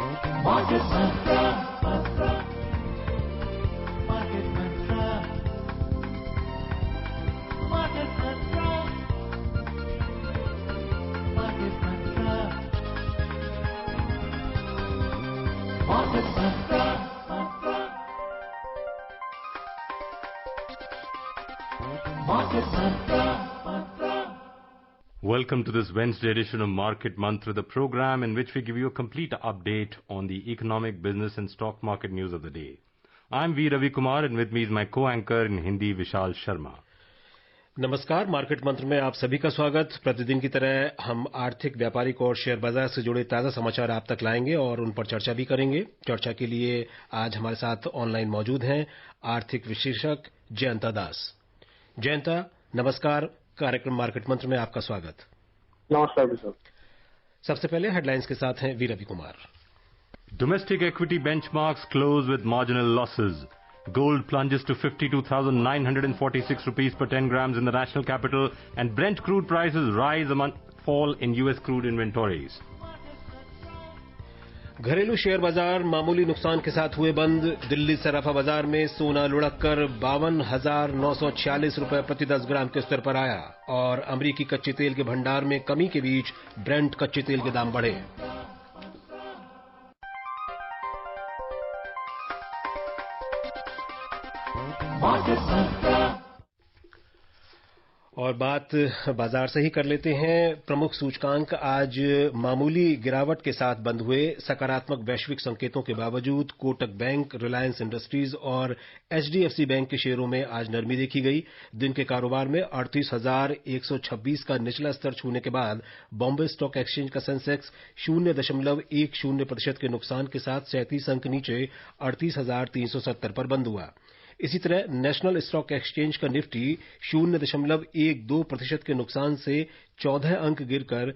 Market Mantra. Market Mantra. Market Mantra. Market Mantra. Market Mantra. Market Mantra. Welcome to this Wednesday edition of Market Mantra, the program in which we give you a complete update on the economic, business and stock market news of the day. I'm V. Ravi Kumar and with me is my co-anchor in Hindi, Vishal Sharma. नमस्कार, market मंत्र में आप सभी का स्वागत। प्रतिदिन की तरह हम आर्थिक, व्यापारिक और शेयर बाजार से जुड़े ताजा समाचार आप तक लाएंगे और उन पर चर्चा भी करेंगे। चर्चा के लिए आज हमारे साथ ऑनलाइन मौजूद हैं आर्थिक विश्लेषक जयंता दास। जयंता, नमस्कार। कार्यक्रम मार्केट मंत्र में आपका स्वागत। नमस्कार सर। सबसे पहले हेडलाइंस के साथ हैं V Ravi Kumar. Domestic equity benchmarks close with marginal losses. Gold plunges to 52,946 rupees per 10 grams in the national capital and Brent crude prices rise among fall in US crude inventories. घरेलू share बाजार मामूली नुकसान के साथ हुए बंद। दिल्ली सराफा बाजार में सोना लुढ़ककर 52,946 रुपए प्रति 10 ग्राम के स्तर पर आया और अमरीकी कच्चे तेल के भंडार में कमी के बीच ब्रेंट कच्चे तेल के दाम बढ़े। और बात बाजार से ही कर लेते हैं। प्रमुख सूचकांक आज मामूली गिरावट के साथ बंद हुए। सकारात्मक वैश्विक संकेतों के बावजूद कोटक बैंक, रिलायंस इंडस्ट्रीज और एचडीएफसी बैंक के शेयरों में आज नरमी देखी गई। दिन के कारोबार में 38,126 का निचला स्तर छूने के बाद बॉम्बे स्टॉक एक्सचेंज का सेंसेक्स 0.10% के नुकसान के साथ 37 अंक नीचे 38,370 पर बंद हुआ। इसी तरह नेशनल स्टॉक एक्सचेंज का निफ्टी 0.12% के नुकसान से 14 अंक गिरकर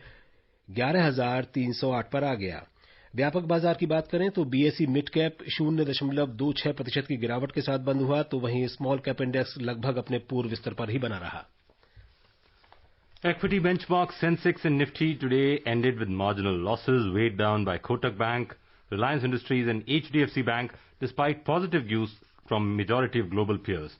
11,308 पर आ गया। व्यापक बाजार की बात करें तो बीएसई मिड कैप 0.26% की गिरावट के साथ बंद हुआ, तो वहीं स्मॉल कैप इंडेक्स लगभग अपने पूर्व स्तर पर ही बना रहा। Equity benchmark Sensex and Nifty today ended with marginal losses weighed down by Kotak Bank, Reliance Industries and HDFC Bank despite positive news from majority of global peers.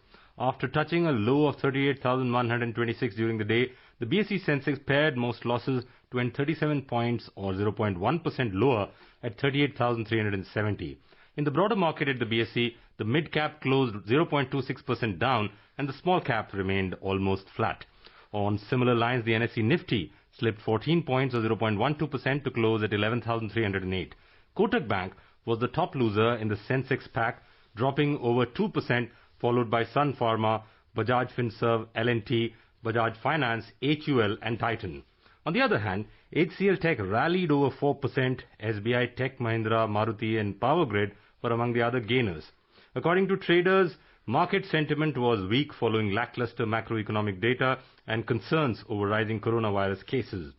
After touching a low of 38,126 during the day, the BSE Sensex pared most losses to end 37 points or 0.1% lower at 38,370. In the broader market at the BSE, the mid cap closed 0.26% down and the small cap remained almost flat. On similar lines, the NSE Nifty slipped 14 points or 0.12% to close at 11,308. Kotak Bank was the top loser in the Sensex pack, dropping over 2%, followed by Sun Pharma, Bajaj Finserv, L&T, Bajaj Finance, HUL and Titan. On the other hand, HCL Tech rallied over 4%, SBI, Tech Mahindra, Maruti and Power Grid were among the other gainers. According to traders, market sentiment was weak following lackluster macroeconomic data and concerns over rising coronavirus cases.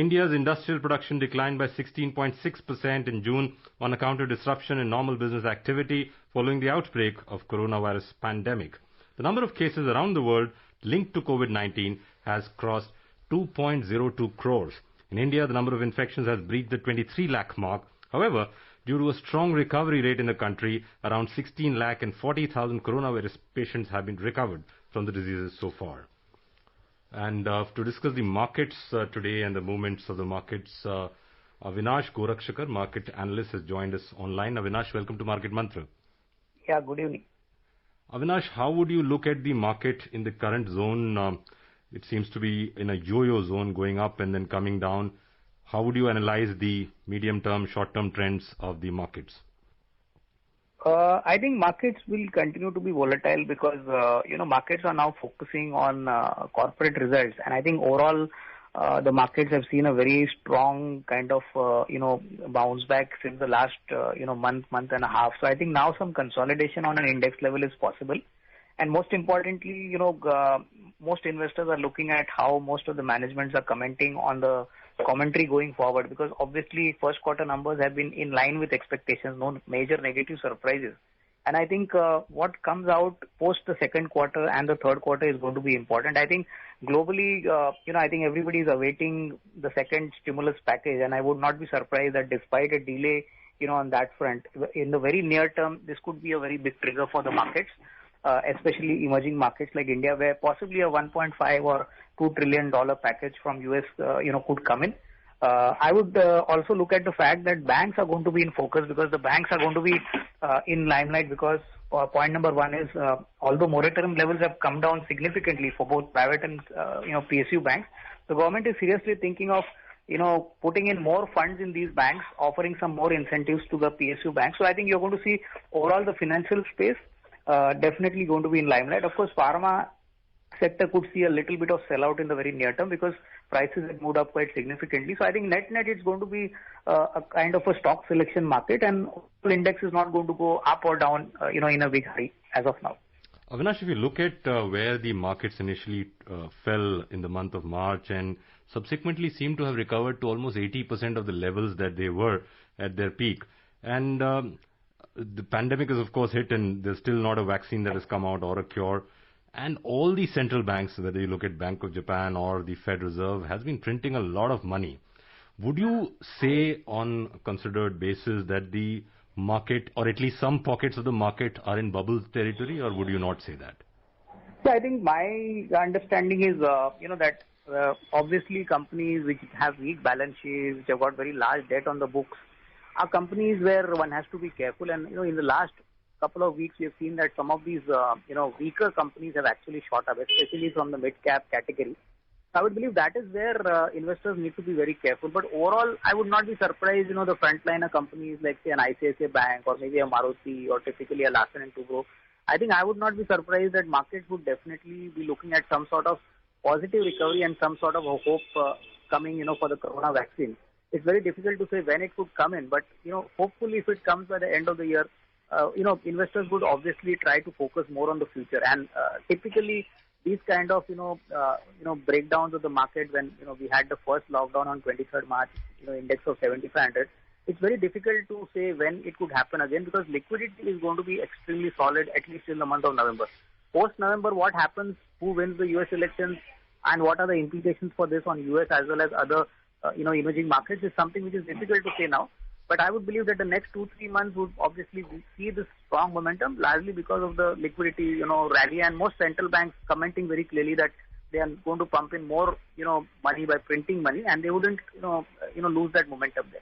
India's industrial production declined by 16.6% in June on account of disruption in normal business activity following the outbreak of coronavirus pandemic. The number of cases around the world linked to COVID-19 has crossed 2.02 crores. In India, the number of infections has breached the 23 lakh mark. However, due to a strong recovery rate in the country, around 16 lakh and 40,000 coronavirus patients have been recovered from the diseases so far. And to discuss the markets today and the movements of the markets, Avinash Gorakshakar, market analyst, has joined us online. Avinash, welcome to Market Mantra. Yeah, good evening. Avinash, how would you look at the market in the current zone? It seems to be in a yo-yo zone, going up and then coming down. How would you analyze the medium-term, short-term trends of the markets? I think markets will continue to be volatile because, markets are now focusing on corporate results. And I think overall, the markets have seen a very strong kind of, bounce back since the last, month and a half. So I think now some consolidation on an index level is possible. And most importantly, most investors are looking at how most of the managements are commenting on the commentary going forward, because obviously first quarter numbers have been in line with expectations, no major negative surprises. And I think what comes out post the second quarter and the third quarter is going to be important. I think globally, I think everybody is awaiting the second stimulus package, and I would not be surprised that despite a delay on that front. In the very near term, this could be a very big trigger for the markets, especially emerging markets like India, where possibly a 1.5 or $2 trillion package from US, could come in. I would also look at the fact that banks are going to be in focus, because the banks are going to be in limelight, because point number one is, although moratorium levels have come down significantly for both private and PSU banks, the government is seriously thinking of putting in more funds in these banks, offering some more incentives to the PSU banks. So I think you're going to see overall the financial space definitely going to be in limelight. Of course, pharma sector could see a little bit of sellout in the very near term, because prices have moved up quite significantly. So I think net it's going to be a kind of a stock selection market, and the index is not going to go up or down, in a big hurry as of now. Avinash, if you look at where the markets initially fell in the month of March and subsequently seem to have recovered to almost 80% of the levels that they were at their peak. And the pandemic is, of course, hit, and there's still not a vaccine that has come out or a cure. And all the central banks, whether you look at Bank of Japan or the Fed Reserve, has been printing a lot of money. Would you say on a considered basis that the market, or at least some pockets of the market, are in bubble territory, or would you not say that? Yeah, I think my understanding is, that obviously companies which have weak balance sheets, which have got very large debt on the books, are companies where one has to be careful. And, in the last couple of weeks, we have seen that some of these, weaker companies have actually shot up, especially from the mid-cap category. I would believe that is where investors need to be very careful. But overall, I would not be surprised, the frontliner companies like, say, an ICICI Bank or maybe a Maruti or typically a Larsen & Toubro. I think I would not be surprised that markets would definitely be looking at some sort of positive recovery and some sort of a hope coming, for the corona vaccine. It's very difficult to say when it could come in, but, hopefully if it comes by the end of the year, investors would obviously try to focus more on the future. And typically these kind of, breakdowns of the market when, we had the first lockdown on 23rd March, index of 7,500, it's very difficult to say when it could happen again, because liquidity is going to be extremely solid, at least in the month of November. Post-November, what happens, who wins the US elections, and what are the implications for this on US as well as other, emerging markets is something which is difficult to say now. But I would believe that the next 2-3 months would obviously see this strong momentum, largely because of the liquidity, rally, and most central banks commenting very clearly that they are going to pump in more, money by printing money, and they wouldn't, lose that momentum there.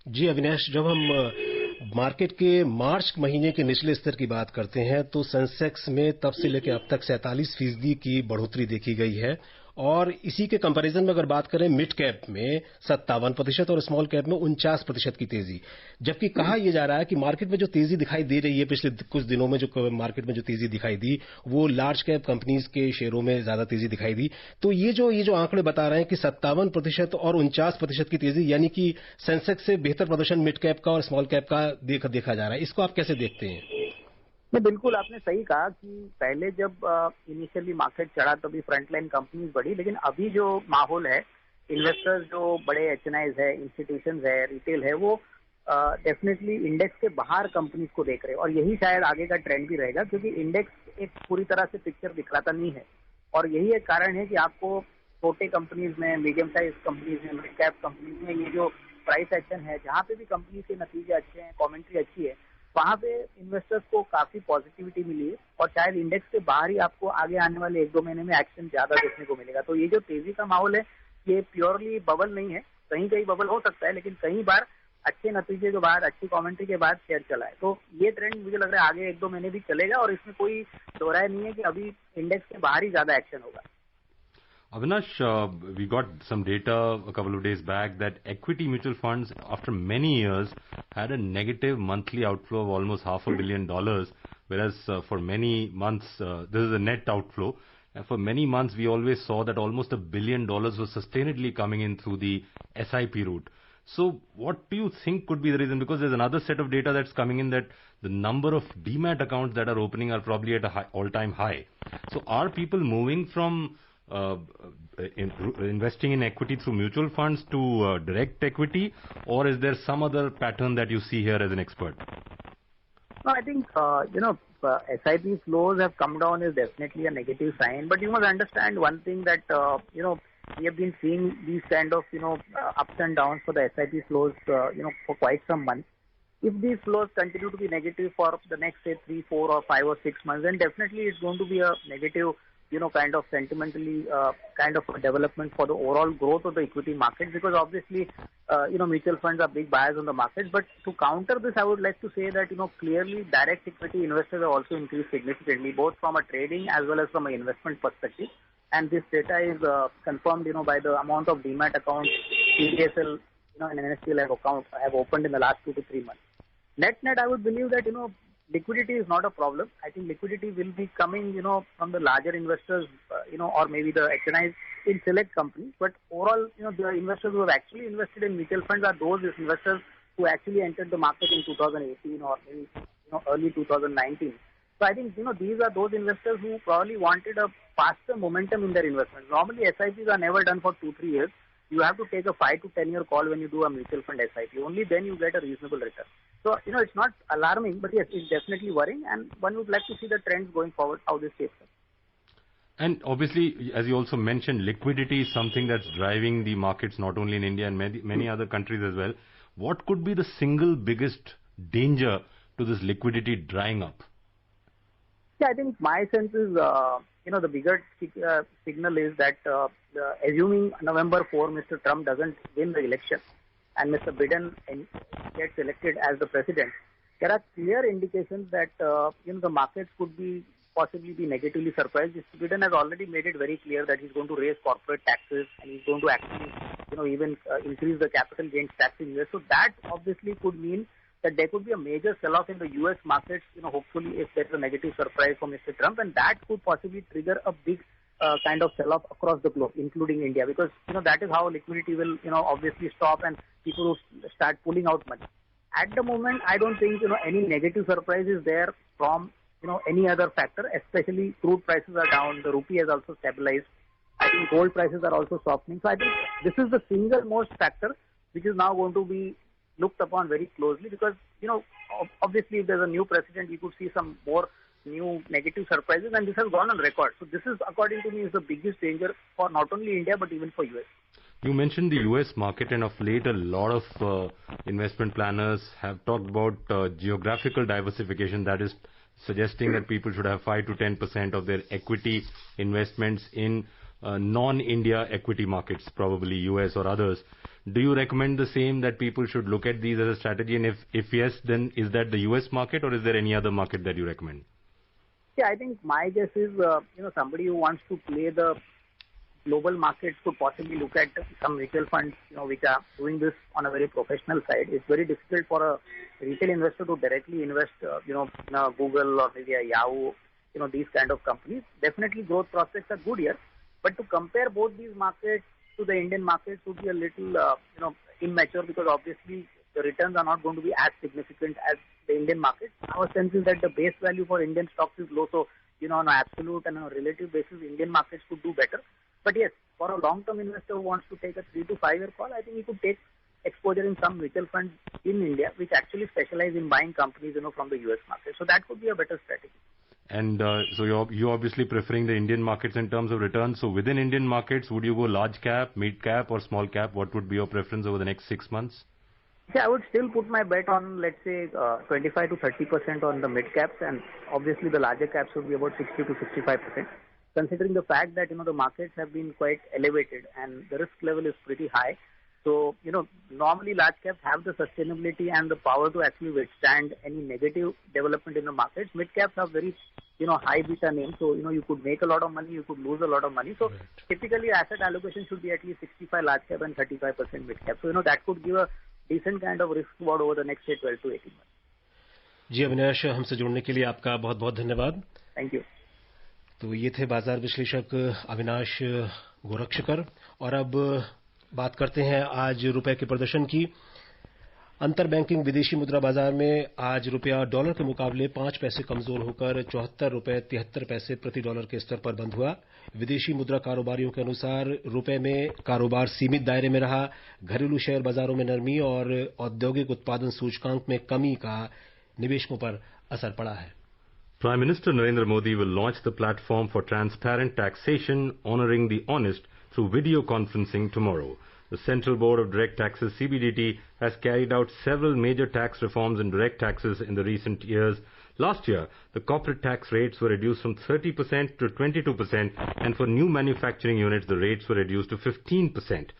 जी अविनाश, जब हम market के मार्च महीने के निचले स्तर की बात करते हैं तो सेंसेक्स में तब से लेकर अब तक 47% की बढ़ोतरी देखी गई है, और इसी के कंपैरिजन में अगर बात करें मिड कैप में 57% और स्मॉल कैप में 49% की तेजी, जबकि कहा यह जा रहा है कि मार्केट में जो तेजी दिखाई दे रही है पिछले कुछ दिनों में, जो मार्केट में जो तेजी दिखाई दी वो लार्ज कैप कंपनीज के शेयरों में ज्यादा तेजी दिखाई दी। तो ये जो आंकड़े बता रहे हैं कि 57% और 49% की तेजी, यानी कि सेंसेक्स से बेहतर प्रदर्शन मिड कैप का और स्मॉल कैप का देखा जा रहा है, इसको आप कैसे देखते हैं? नहीं, बिल्कुल आपने सही कहा कि पहले जब इनिशियली मार्केट चढ़ा तभी फ्रंटलाइन कंपनीज बढ़ी, लेकिन अभी जो माहौल है, इन्वेस्टर्स जो बड़े एचएनआईज है, इंस्टीट्यूशंस है, रिटेल है, वो डेफिनेटली इंडेक्स के बाहर कंपनीज को देख रहे हैं, और यही शायद आगे का ट्रेंड भी रहेगा, क्योंकि इंडेक्स एक पूरी तरह से पिक्चर दिखलाता नहीं है। और यही एक कारण है कि आपको छोटे कंपनीज में, मीडियम साइज कंपनीज में, मिड कैप कंपनीज में ये जो प्राइस एक्शन है, जहाँ पे भी कंपनी के नतीजे अच्छे हैं, कॉमेंट्री अच्छी है, वहां पे इन्वेस्टर्स को काफी पॉजिटिविटी मिली है, और शायद इंडेक्स के बाहर ही आपको आगे आने वाले 1-2 महीने में एक्शन ज्यादा देखने को मिलेगा। तो ये जो तेजी का माहौल है, ये प्योरली बबल नहीं है, कहीं बबल हो सकता है, लेकिन कई बार अच्छे नतीजे के बाद, अच्छी कमेंट्री के बाद शेयर चला है। तो ये ट्रेंड मुझे लग रहा है आगे 1-2 महीने भी चलेगा, और इसमें कोई दो राय नहीं है कि अभी इंडेक्स के बाहर ही ज्यादा एक्शन होगा। Avinash, we got some data a couple of days back that equity mutual funds, after many years, had a negative monthly outflow of almost $500 million, whereas for many months, this is a net outflow. And for many months, we always saw that almost $1 billion was sustainedly coming in through the SIP route. So what do you think could be the reason? Because there's another set of data that's coming in that the number of demat accounts that are opening are probably at a all-time high. So are people moving from investing in equity through mutual funds to direct equity, or is there some other pattern that you see here as an expert? No, I think, SIP flows have come down is definitely a negative sign, but you must understand one thing that, we have been seeing these kind of, ups and downs for the SIP flows, for quite some months. if these flows continue to be negative for the next, say, 3, 4 or 5 or 6 months, then definitely it's going to be a negative, kind of sentimentally kind of a development for the overall growth of the equity market, because obviously, mutual funds are big buyers on the market. But to counter this, I would like to say that, clearly direct equity investors have also increased significantly, both from a trading as well as from an investment perspective. And this data is confirmed, by the amount of demat accounts CDSL, and NSDL have opened in the last 2 to 3 months. Net, I would believe that, liquidity is not a problem. I think liquidity will be coming, from the larger investors, or maybe the HNIs in select companies. But overall, the investors who have actually invested in mutual funds are those investors who actually entered the market in 2018 or maybe, early 2019. So I think, these are those investors who probably wanted a faster momentum in their investments. Normally, SIPs are never done for 2-3 years. You have to take a 5 to 10 year call when you do a mutual fund SIP. Only then you get a reasonable return. So, it's not alarming, but yes, it's definitely worrying, and one would like to see the trends going forward, how this shapes up. And obviously, as you also mentioned, liquidity is something that's driving the markets not only in India and many other countries as well. What could be the single biggest danger to this liquidity drying up? Yeah, I think my sense is, the bigger signal is that assuming November 4, Mr. Trump doesn't win the election and Mr. Biden gets elected as the president, there are clear indications that, the markets could possibly be negatively surprised. Mr. Biden has already made it very clear that he's going to raise corporate taxes and he's going to actually, even increase the capital gains tax in US. So that obviously could mean that there could be a major sell-off in the US markets, hopefully if there's a negative surprise from Mr. Trump, and that could possibly trigger a big kind of sell-off across the globe, including India, because, that is how liquidity will, obviously stop and people will start pulling out money. At the moment, I don't think, any negative surprise is there from, any other factor, especially crude prices are down, the rupee has also stabilized. I think gold prices are also softening. So I think this is the single most factor which is now going to be looked upon very closely, because, obviously if there's a new president, we could see some more new negative surprises, and this has gone on record. So this is, according to me, is the biggest danger for not only India but even for US. You mentioned the US market, and of late a lot of investment planners have talked about geographical diversification, that is suggesting that people should have 5 to 10% of their equity investments in non-India equity markets, probably US or others. Do you recommend the same, that people should look at these as a strategy? And if yes, then is that the US market, or is there any other market that you recommend? Yeah, I think my guess is, somebody who wants to play the global markets could possibly look at some mutual funds, which are doing this on a very professional side. It's very difficult for a retail investor to directly invest, in a Google or maybe a Yahoo, these kind of companies. Definitely growth prospects are good here. But to compare both these markets to the Indian markets would be a little, immature, because obviously the returns are not going to be as significant as the Indian market. Our sense is that the base value for Indian stocks is low, so, on an absolute and on a relative basis, Indian markets could do better. But yes, for a long-term investor who wants to take a 3 to 5 year call, I think he could take exposure in some mutual funds in India, which actually specialize in buying companies, from the US market. So that could be a better strategy. And so you're obviously preferring the Indian markets in terms of returns. So within Indian markets, would you go large cap, mid cap or small cap? What would be your preference over the next 6 months? Yeah, I would still put my bet on, let's say, 25 to 30% on the mid caps, and obviously the larger caps would be about 60 to 65%. Considering the fact that, the markets have been quite elevated and the risk level is pretty high. So, normally large caps have the sustainability and the power to actually withstand any negative development in the markets. Mid caps have very, high beta names. So, you could make a lot of money, you could lose a lot of money. So, typically asset allocation should be at least 65 large cap and 35% mid cap. So, that could give a decent kind of risk reward over the next, say, 12 to 18 months. जी अविनाश, हमसे जुड़ने के लिए आपका बहुत बहुत धन्यवाद. Thank you. तो ये थे बाजार विश्लेषक अविनाश गोरक्षकर. और अब बात करते हैं आज रुपए के प्रदर्शन की. अंतर बैंकिंग विदेशी मुद्रा बाजार में आज रुपया डॉलर के मुकाबले 5 पैसे कमजोर होकर 74 रुपए 73 पैसे प्रति डॉलर के स्तर पर बंद हुआ. विदेशी मुद्रा कारोबारियों के अनुसार रुपए में कारोबार सीमित दायरे में रहा. घरेलू शेयर बाजारों में नरमी और औद्योगिक उत्पादन सूचकांक में कमी का निवेशकों पर असर पड़ा है. Prime Minister Narendra Modi will launch the platform for transparent taxation honoring the honest through video conferencing tomorrow. The Central Board of Direct Taxes (CBDT) has carried out several major tax reforms in direct taxes in the recent years. Last year, the corporate tax rates were reduced from 30% to 22%, and for new manufacturing units, the rates were reduced to 15%.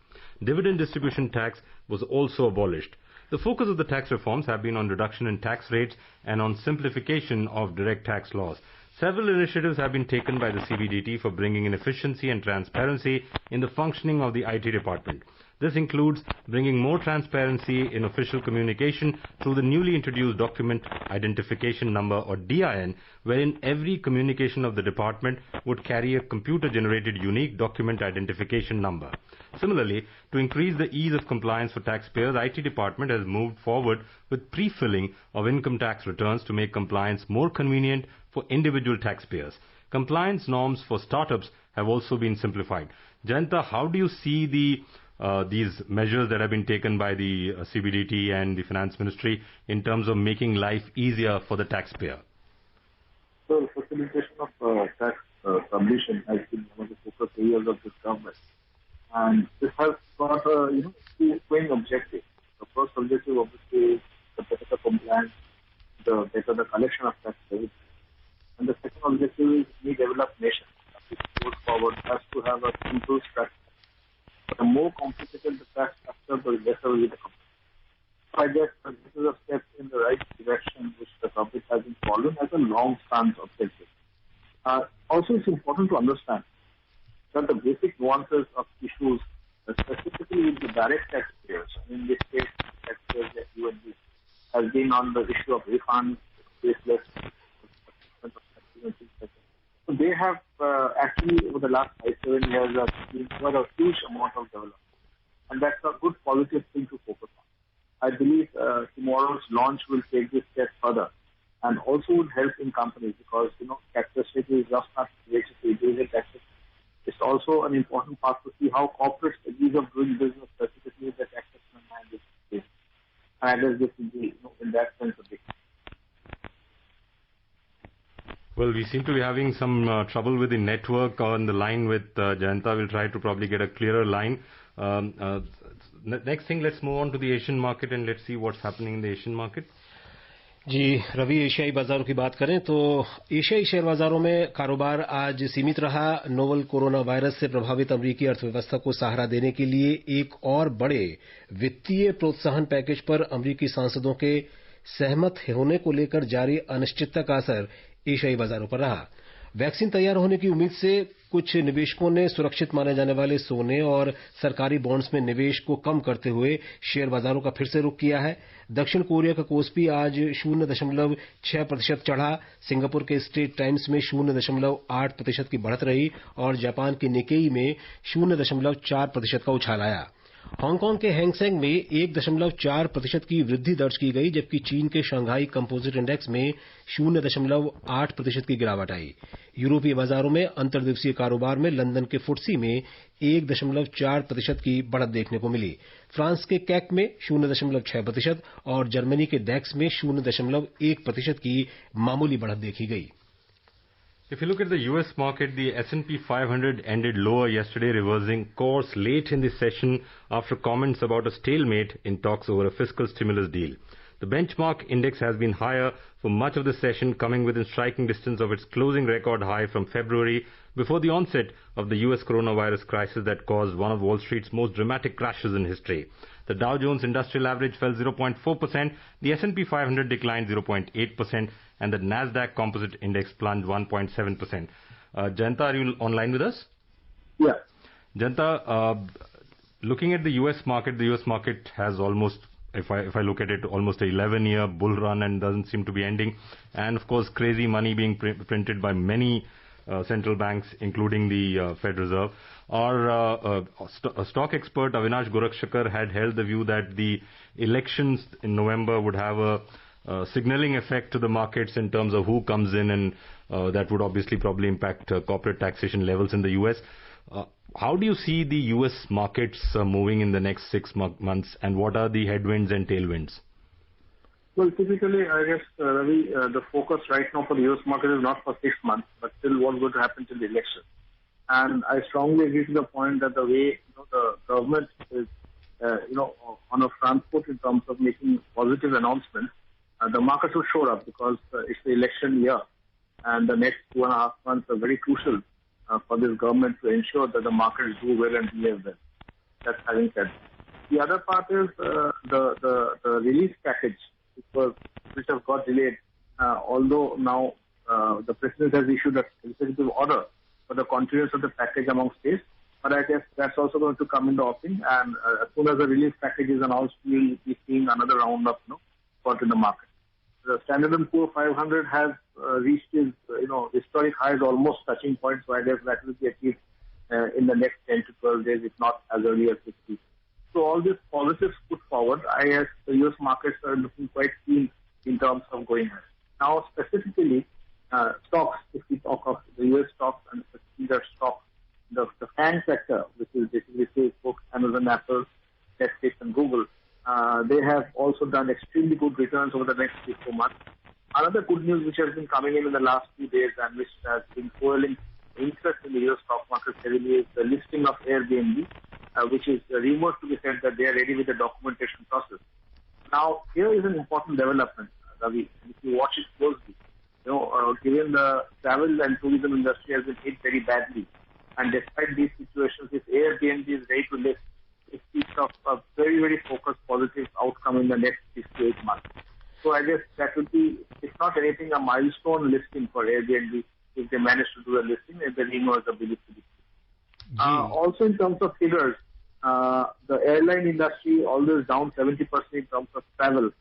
Dividend distribution tax was also abolished. The focus of the tax reforms have been on reduction in tax rates and on simplification of direct tax laws. Several initiatives have been taken by the CBDT for bringing in efficiency and transparency in the functioning of the IT department. This includes bringing more transparency in official communication through the newly introduced Document Identification Number or DIN, wherein every communication of the department would carry a computer-generated unique document identification number. Similarly, to increase the ease of compliance for taxpayers, IT department has moved forward with pre-filling of income tax returns to make compliance more convenient for individual taxpayers. Compliance norms for startups have also been simplified. Jayanta, how do you see these measures that have been taken by the CBDT and the Finance Ministry in terms of making life easier for the taxpayer? So, facilitation of tax submission has been one of the focus areas of this government. And this has got two main objectives. The first objective, obviously, is the better compliance, the better the collection of tax revenue. And the second objective is any developed nation, which goes forward, has to have a simple structure. But the more complicated the tax structure, the lesser will be the complexity. I guess this is a step in the right direction which the public has been following as a long-term objective. Also, it's important to understand that the basic nuances of issues, specifically with the direct taxpayers, in this case, taxpayers like you and me, has been on the issue of refunds, faceless, so they have actually, over the last 5-7 years, been quite a huge amount of development. And that's a good positive thing to focus on. I believe tomorrow's launch will take this step further and also would help in companies because, taxation is just not related to individual taxes. It's also an important part to see how corporate ease of doing business, specifically the taxation and this. And I guess this will be, in that sense, a big. Well, we seem to be having some trouble with the network on the line with Jayanta. We'll try to probably get a clearer line. Next thing, let's move on to the Asian market and let's see what's happening in the Asian market. जी रवि, एशियाई बाजारों की बात करें तो एशियाई share बाजारों में कारोबार आज सीमित रहा। नोवल कोरोना वायरस से प्रभावित अमेरिकी अर्थव्यवस्था को सहारा देने के लिए एक और बड़े वित्तीय प्रोत्साहन पैकेज पर अमेरिकी सांसदों के सहमत होने को लेकर जारी अनिश्चितता का असर एशियाई बाजारों पर रहा। वैक्सीन तैयार होने की उम्मीद से कुछ निवेशकों ने सुरक्षित माने जाने वाले सोने और सरकारी बॉन्ड्स में निवेश को कम करते हुए शेयर बाजारों का फिर से रुख किया है। दक्षिण कोरिया का कोस्पी आज 0.6% चढ़ा। सिंगापुर के स्ट्रेट टाइम्स में 0.8% की बढ़त रही और जापान के निकेई में 0.4% का उछाल आया। हांगकांग के हैंगसेंग में 1.4% की वृद्धि दर्ज की गई, जबकि चीन के शंघाई कंपोजिट इंडेक्स में 0.8% की गिरावट आई। यूरोपीय बाजारों में अंतर्दिवसीय कारोबार में लंदन के फुटसी में 1.4% की बढ़त देखने को मिली। फ्रांस के कैक में 0.6% और जर्मनी के डैक्स में 0.1% की मामूली बढ़त देखी गई। If you look at the US market, the S&P 500 ended lower yesterday, reversing course late in the session after comments about a stalemate in talks over a fiscal stimulus deal. The benchmark index has been higher for much of the session, coming within striking distance of its closing record high from February, before the onset of the US coronavirus crisis that caused one of Wall Street's most dramatic crashes in history. The Dow Jones Industrial Average fell 0.4%, the S&P 500 declined 0.8%, and the Nasdaq Composite Index plunged 1.7%. Jayanta, are you online with us? Yeah. Jayanta, looking at the US market has almost, if I look at it, almost an 11-year bull run and doesn't seem to be ending. And of course, crazy money being printed by many central banks, including the Fed Reserve. Our stock expert Avinash Gorakshakar had held the view that the elections in November would have a signaling effect to the markets in terms of who comes in, and that would obviously probably impact corporate taxation levels in the US. How do you see the US markets moving in the next 6 months, and what are the headwinds and tailwinds? Well, typically, I guess, Ravi, the focus right now for the US market is not for 6 months, but still what's going to happen till the election. And I strongly agree to the point that the way the government is on a transport in terms of making positive announcements, the market will show up because it's the election year, and the next 2.5 months are very crucial for this government to ensure that the markets do well and behave well. That's having said. The other part is the relief package, which has got delayed, although now the President has issued an executive order for the continuance of the package among states. But I guess that's also going to come into offing, and as soon as the relief package is announced, we'll be seeing another round of support in the market. The Standard & Poor's 500 has reached its historic highs, almost touching point, so I guess that will be achieved in the next 10 to 12 days, if not as early as 6 weeks. So all these positives put forward, I guess the U.S. markets are looking quite keen in terms of going ahead. Now, specifically, stocks, if we talk of the U.S. stocks and specifically their stocks, the FANG sector, which is basically Facebook, Amazon, Apple, Netflix, and Google, they have also done extremely good returns over the next 3-4 months. Another good news which has been coming in the last few days and which has been fueling interest in the U.S. stock market heavily is the listing of Airbnb, which is rumored to be said that they are ready with the documentation process. Now, here is an important development, Ravi. If you watch it closely, given the travel and tourism industry has been hit very badly, and despite these situations, if Airbnb is ready to list, it speaks of a very, very focused positive outcome in the next 6 to 8 months. So I guess that will be, if not anything, a milestone listing for Airbnb if they manage to do a listing, if the rumors are believed to be. Also in terms of figures, the airline industry always down 70% in terms of travel.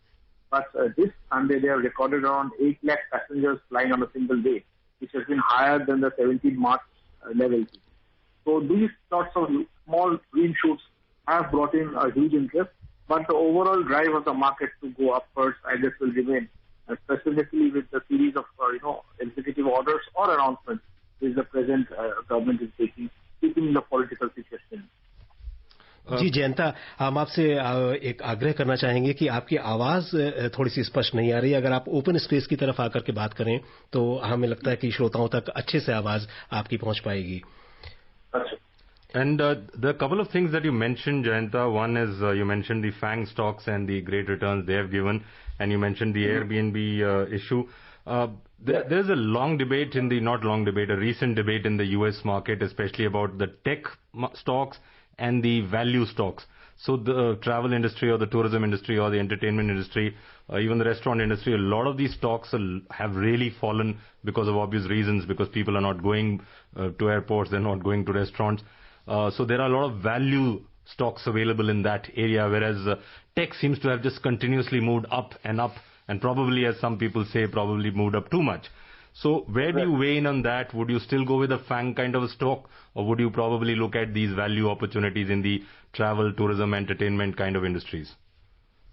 But this Sunday they have recorded around 8 lakh passengers flying on a single day, which has been higher than the 17 March levels. So these sorts of small green shoots have brought in a huge interest, but the overall drive of the market to go upwards, I guess, will remain, specifically with the series of executive orders or announcements which the present government is taking, keeping the political situation. जी जयंता, हम आपसे एक आग्रह करना चाहेंगे कि आपकी आवाज थोड़ी सी स्पष्ट नहीं आ रही है। अगर आप ओपन स्पेस की तरफ आकर के बात करें तो हमें लगता है कि श्रोताओं तक अच्छे से आवाज आपकी पहुंच पाएगी। And the couple of things that you mentioned, Jayanta, one is you mentioned the FANG stocks and the great returns they have given, and you mentioned the Airbnb issue. There's a long debate a recent debate in the US market, especially about the tech stocks and the value stocks. So the travel industry or the tourism industry or the entertainment industry, even the restaurant industry, a lot of these stocks have really fallen because of obvious reasons, because people are not going to airports, they're not going to restaurants. So there are a lot of value stocks available in that area, whereas tech seems to have just continuously moved up, and probably, as some people say, probably moved up too much. So where do you weigh in on that? Would you still go with a FANG kind of a stock, or would you probably look at these value opportunities in the travel, tourism, entertainment kind of industries?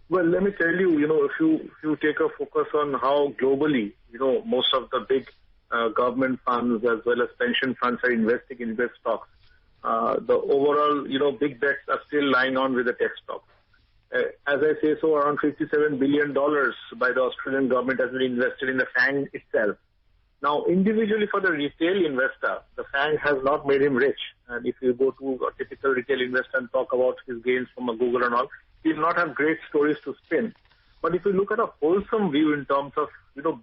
Well, let me tell you, if you take a focus on how globally, most of the big government funds as well as pension funds are investing in their stocks, the overall, big bets are still lying on with the tech stocks. As I say, so around $57 billion by the Australian government has been invested in the FANG itself. Now, individually for the retail investor, the FANG has not made him rich. And if you go to a typical retail investor and talk about his gains from a Google and all, he will not have great stories to spin. But if you look at a wholesome view in terms of,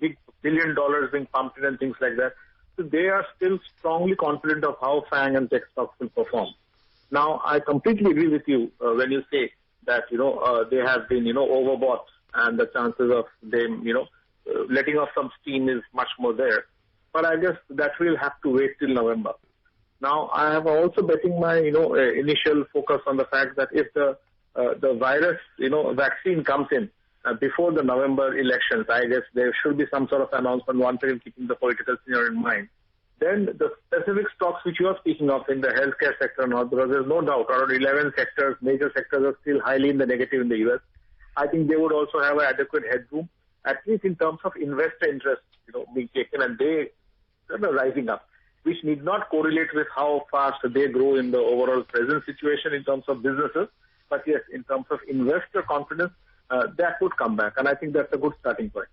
big $1 billion being pumped in and things like that, so they are still strongly confident of how FANG and tech stocks will perform. Now, I completely agree with you when you say that, they have been, overbought, and the chances of them, letting off some steam is much more there. But I guess that will have to wait till November. Now, I have also betting my, initial focus on the fact that if the virus, vaccine comes in before the November elections, I guess there should be some sort of announcement, one thing keeping the political scenario in mind. Then the specific stocks which you are speaking of in the healthcare sector and all, because there's no doubt around 11 sectors, major sectors are still highly in the negative in the US. I think they would also have an adequate headroom, at least in terms of investor interest, being taken, and they are rising up, which need not correlate with how fast they grow in the overall present situation in terms of businesses. But yes, in terms of investor confidence, that would come back, and I think that's a good starting point.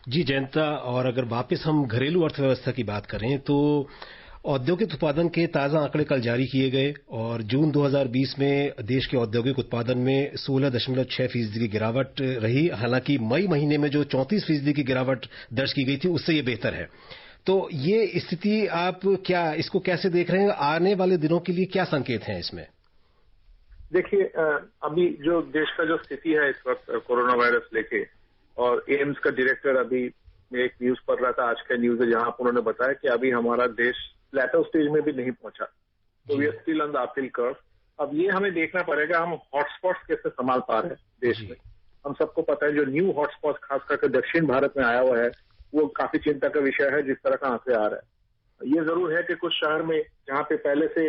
जी जयंता, और अगर वापस हम घरेलू अर्थव्यवस्था की बात करें तो औद्योगिक उत्पादन के ताजा आंकड़े कल जारी किए गए और जून 2020 में देश के औद्योगिक उत्पादन में 16.6% की गिरावट रही। हालांकि मई महीने में जो 34% की गिरावट दर्ज की गई थी उससे ये बेहतर है। तो ये स्थिति आप इसको कैसे देख रहे हैं? आने वाले दिनों के लिए क्या संकेत हैं इसमें? देखिए, अभी जो देश का जो स्थिति है इस वक्त कोरोना वायरस लेके, और एम्स का डायरेक्टर अभी मैं एक न्यूज पढ़ रहा था, आज का न्यूज है, जहां पर उन्होंने बताया कि अभी हमारा देश प्लेटो स्टेज में भी नहीं पहुंचा, तो we are still on the uphill curve. अब ये हमें देखना पड़ेगा हम हॉटस्पॉट्स कैसे संभाल पा रहे हैं देश में। हम सबको पता है जो न्यू हॉटस्पॉट खास करके दक्षिण भारत में आया हुआ है वो काफी चिंता का विषय है, जिस तरह का आंकड़े आ रहा है। ये जरूर है कि कुछ शहर में जहां पे पहले से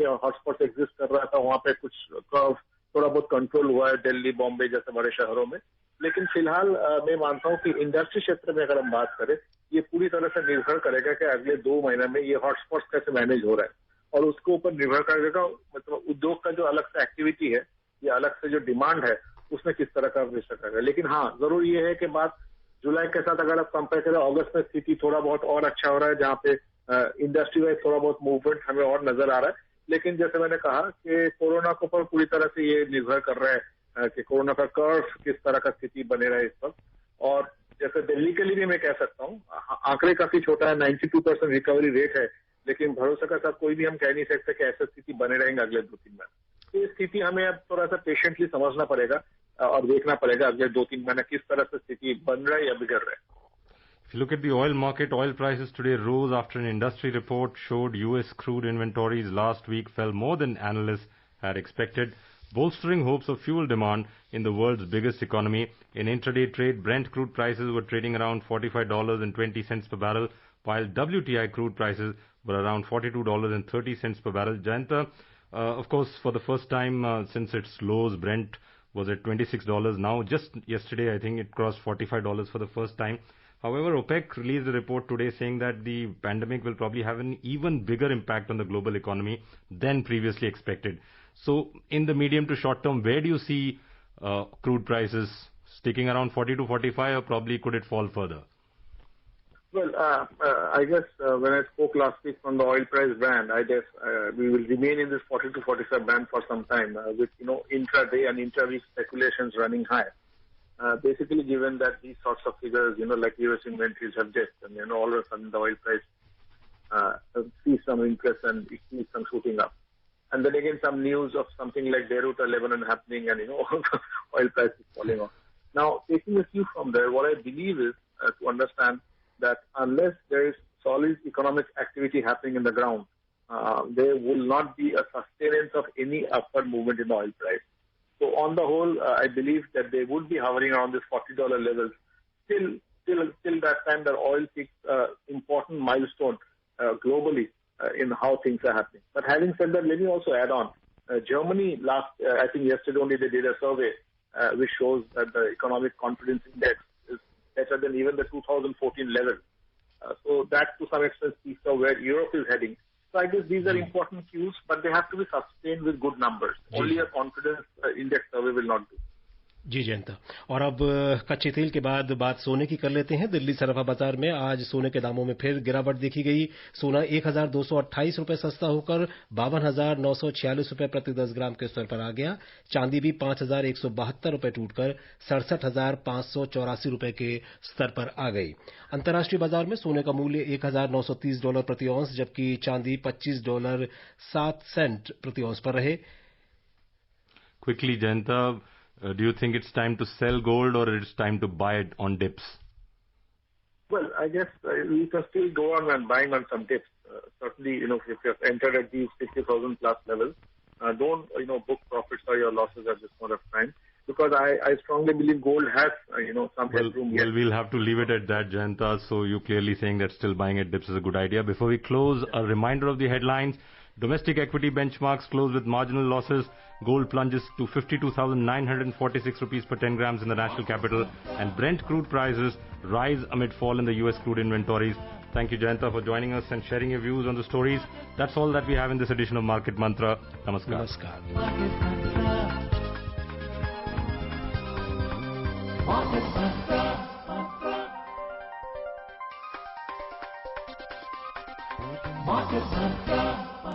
हॉटस्पॉट एग्जिस्ट कर रहा था वहां पे कुछ कर्व थोड़ा बहुत कंट्रोल हुआ है, दिल्ली बॉम्बे जैसे बड़े शहरों में। लेकिन फिलहाल मैं मानता हूं कि इंडस्ट्री क्षेत्र में अगर हम बात करें, ये पूरी तरह से निर्भर करेगा कि अगले 2 महीने में ये हॉटस्पॉट्स कैसे मैनेज हो रहा है, और उसके ऊपर निर्भर करेगा मतलब उद्योग का जो अलग से एक्टिविटी है या अलग से जो डिमांड है उसमें किस तरह का विषय करेगा। लेकिन हाँ, जरूर ये है कि बात जुलाई के साथ अगर आप कंपेयर करें, अगस्त में स्थिति थोड़ा बहुत और अच्छा हो रहा है, जहाँ पे इंडस्ट्री वाइज थोड़ा बहुत मूवमेंट हमें और नजर आ रहा है। लेकिन जैसे मैंने कहा कि कोरोना के ऊपर पूरी तरह से ये निर्भर कर रहा है कि कोरोना का कर्व किस तरह का स्थिति बने रहा है इस वक्त। और जैसे दिल्ली के लिए भी मैं कह सकता हूँ, आंकड़े काफी छोटा है, 92% रिकवरी रेट है, लेकिन भरोसा के साथ कोई भी हम कह नहीं सकते कि ऐसी स्थिति बने रहेंगे अगले 2-3 महीने। तो ये स्थिति हमें अब थोड़ा सा पेशेंटली समझना पड़ेगा और देखना पड़ेगा अगले 2-3 महीने किस तरह से स्थिति बन रहा है या बिगड़ रहा है। If you look at the oil market, oil prices today rose after an industry report showed US crude inventories last week fell more than analysts had expected, bolstering hopes of fuel demand in the world's biggest economy. In intraday trade, Brent crude prices were trading around $45.20 per barrel, while WTI crude prices were around $42.30 per barrel. Jayanta, of course, for the first time since its lows, Brent was at $26 now. Just yesterday, I think it crossed $45 for the first time. However, OPEC released a report today saying that the pandemic will probably have an even bigger impact on the global economy than previously expected. So, in the medium to short term, where do you see crude prices sticking around 40 to 45, or probably could it fall further? Well, I guess when I spoke last week on the oil price band, I guess we will remain in this 40 to 45 band for some time with, intraday and intra-week speculations running high. Basically, given that these sorts of figures, like US inventories have dipped, and all of a sudden the oil price sees some interest and it sees some shooting up. And then again, some news of something like Beirut or Lebanon happening, and oil price is falling off. Now, taking a cue from there, what I believe is to understand that unless there is solid economic activity happening in the ground, there will not be a sustenance of any upward movement in the oil price. So on the whole, I believe that they would be hovering around this $40 levels till that time that oil peaks important milestone globally in how things are happening. But having said that, let me also add on. Germany I think yesterday only they did a survey which shows that the economic confidence index is better than even the 2014 level. So that to some extent speaks of where Europe is heading. So I guess these are important cues, but they have to be sustained with good numbers. Only a confidence index survey will not do. जी जयंता। और अब कच्चे तेल के बाद बात सोने की कर लेते हैं। दिल्ली सराफा बाजार में आज सोने के दामों में फिर गिरावट देखी गई। सोना 1,228 रुपए सस्ता होकर 52,946 रुपए प्रति 10 ग्राम के स्तर पर आ गया। चांदी भी 5,172 रुपए टूटकर 67,584 रुपए के स्तर पर आ गई। अंतर्राष्ट्रीय बाजार में सोने का मूल्य $1,930 प्रति औंस, जबकि चांदी $25.07 प्रति औंस पर रहे। Quickly, Jayanta, do you think it's time to sell gold or it's time to buy it on dips? Well, I guess we can still go on and buying on some dips. Certainly, if you have entered at these 50,000 plus levels, don't, book profits or your losses at this point of time. Because I strongly believe gold has, some headroom here. Well, we'll have to leave it at that, Jayanta. So you clearly saying that still buying at dips is a good idea. Before we close, a reminder of the headlines. Domestic equity benchmarks close with marginal losses. Gold plunges to 52,946 rupees per 10 grams in the national capital. And Brent crude prices rise amid fall in the US crude inventories. Thank you, Jayanta, for joining us and sharing your views on the stories. That's all that we have in this edition of Market Mantra. Namaskar. नमस्कार। Market Mantra. Market Mantra. Market Mantra.